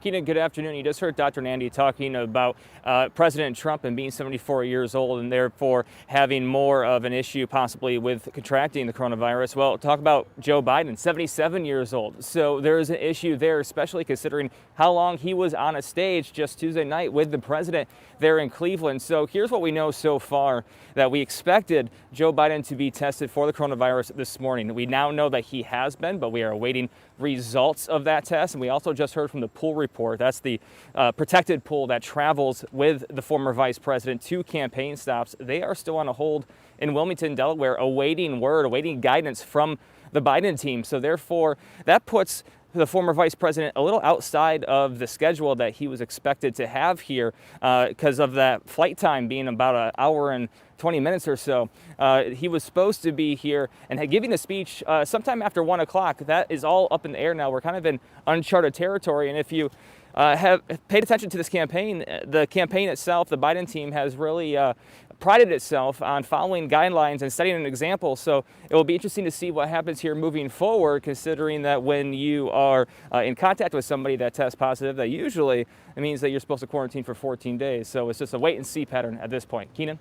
Keenan, good afternoon. You just heard Dr. Nandi talking about President Trump and being 74 years old and therefore having more of an issue possibly with contracting the coronavirus. Well, talk about Joe Biden, 77 years old. So there's an issue there, especially considering how long he was on a stage just Tuesday night with the president there in Cleveland. So here's what we know so far, that we expected Joe Biden to be tested for the coronavirus this morning. We now know that he has been, but we are awaiting results of that test. And we also just heard from the pool report. That's the protected pool that travels with the former vice president to campaign stops. They are still on a hold in Wilmington, Delaware, awaiting word, awaiting guidance from the Biden team. So therefore, that puts the former vice president a little outside of the schedule that he was expected to have here because of that flight time being about an hour and 20 minutes or so. He was supposed to be here and giving a speech sometime after 1 o'clock. That is all up in the air now. We're kind of in uncharted territory. And if you have paid attention to this campaign, the campaign itself, the Biden team has really prided itself on following guidelines and setting an example. So it will be interesting to see what happens here moving forward, considering that when you are in contact with somebody that tests positive, that usually it means that you're supposed to quarantine for 14 days. So it's just a wait and see pattern at this point. Keenan?